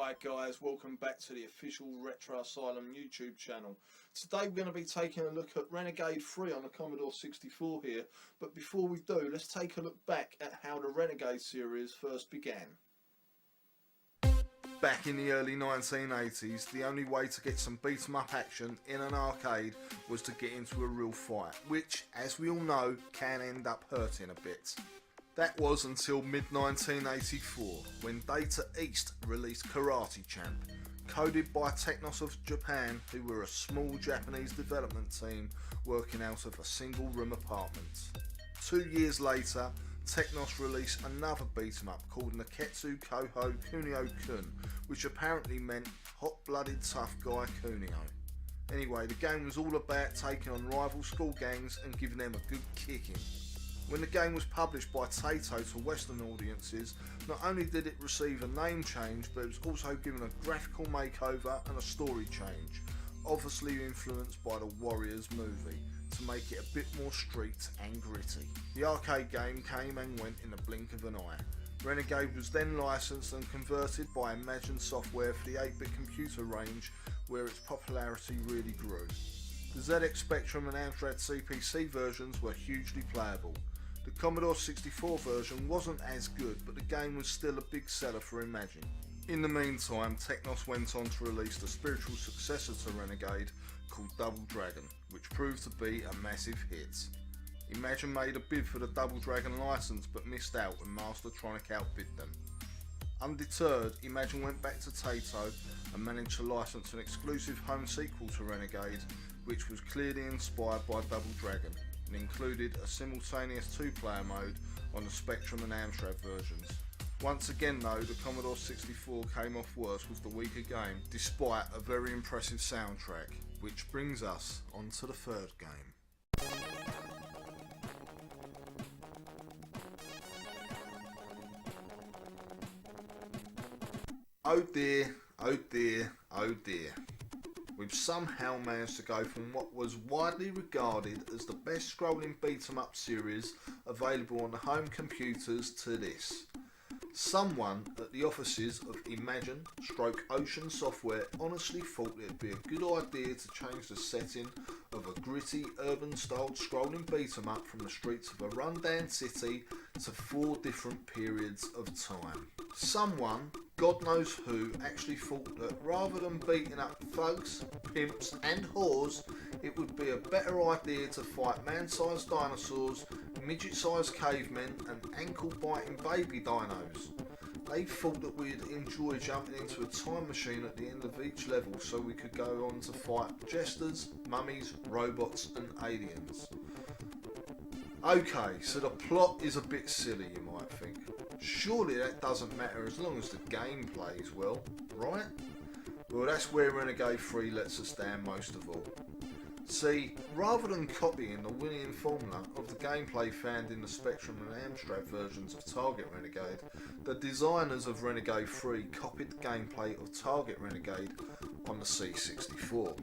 Hi guys, welcome back to the official Retro Asylum YouTube channel. Today we're going to be taking a look at Renegade 3 on the Commodore 64 here, but before we do, let's take a look back at how the Renegade series first began. Back in the early 1980s, the only way to get some beat 'em up action in an arcade was to get into a real fight, which, as we all know, can end up hurting a bit. That was until mid-1984, when Data East released Karate Champ, coded by Technos of Japan, who were a small Japanese development team working out of a single room apartment. 2 years later, Technos released another beat 'em up called Neketsu Koho Kunio-kun, which apparently meant hot-blooded tough guy Kunio. Anyway, the game was all about taking on rival school gangs and giving them a good kicking. When the game was published by Taito to Western audiences, not only did it receive a name change, but it was also given a graphical makeover and a story change, obviously influenced by the Warriors movie, to make it a bit more street and gritty. The arcade game came and went in the blink of an eye. Renegade was then licensed and converted by Imagine Software for the 8-bit computer range, where its popularity really grew. The ZX Spectrum and Amstrad CPC versions were hugely playable. The Commodore 64 version wasn't as good, but the game was still a big seller for Imagine. In the meantime, Technos went on to release the spiritual successor to Renegade called Double Dragon, which proved to be a massive hit. Imagine made a bid for the Double Dragon license but missed out when Mastertronic outbid them. Undeterred, Imagine went back to Taito and managed to license an exclusive home sequel to Renegade, which was clearly inspired by Double Dragon, and included a simultaneous 2-player mode on the Spectrum and Amstrad versions. Once again though, the Commodore 64 came off worse with the weaker game, despite a very impressive soundtrack, which brings us on to the third game. Oh dear, oh dear, oh dear. We've somehow managed to go from what was widely regarded as the best scrolling beat 'em up series available on the home computers to this. Someone at the offices of Imagine / Ocean Software honestly thought it'd be a good idea to change the setting of a gritty urban styled scrolling beat 'em up from the streets of a rundown city to 4 different periods of time. Someone, God knows who, actually thought that rather than beating up thugs, pimps and whores, it would be a better idea to fight man-sized dinosaurs, midget-sized cavemen and ankle-biting baby dinos. They thought that we'd enjoy jumping into a time machine at the end of each level so we could go on to fight jesters, mummies, robots and aliens. Okay, so the plot is a bit silly, you might think. Surely that doesn't matter as long as the game plays well, right? Well, that's where Renegade 3 lets us down most of all. See, rather than copying the winning formula of the gameplay found in the Spectrum and Amstrad versions of Target Renegade, the designers of Renegade 3 copied the gameplay of Target Renegade on the C64.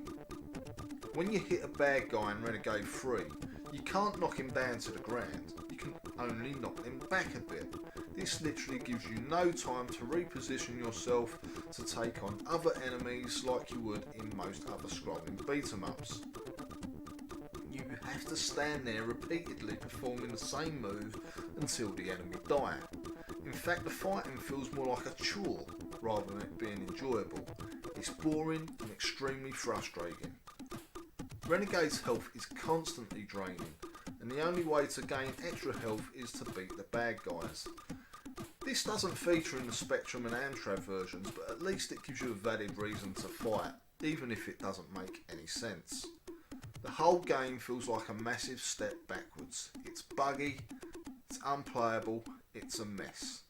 When you hit a bad guy in Renegade 3, you can't knock him down to the ground, you can only knock him back a bit. This literally gives you no time to reposition yourself to take on other enemies like you would in most other scrolling beat 'em ups. You have to stand there repeatedly performing the same move until the enemy die. In fact, the fighting feels more like a chore rather than it being enjoyable. It's boring and extremely frustrating. Renegade's health is constantly draining, and the only way to gain extra health is to beat the bad guys. This doesn't feature in the Spectrum and Amstrad versions, but at least it gives you a valid reason to fight, even if it doesn't make any sense. The whole game feels like a massive step backwards. It's buggy, it's unplayable, it's a mess.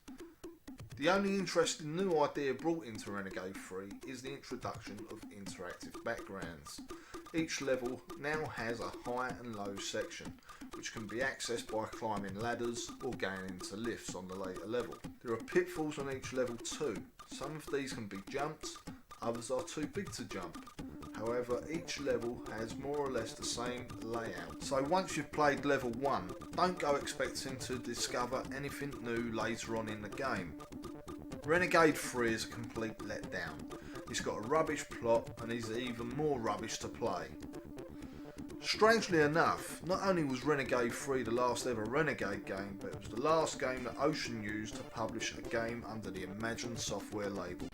The only interesting new idea brought into Renegade 3 is the introduction of interactive backgrounds. Each level now has a high and low section, which can be accessed by climbing ladders or going into lifts on the later level. There are pitfalls on each level too. Some of these can be jumped, others are too big to jump. However, each level has more or less the same layout. So once you've played level 1, don't go expecting to discover anything new later on in the game. Renegade 3 is a complete letdown. It's got a rubbish plot and is even more rubbish to play. Strangely enough, not only was Renegade 3 the last ever Renegade game, but it was the last game that Ocean used to publish a game under the Imagine Software label.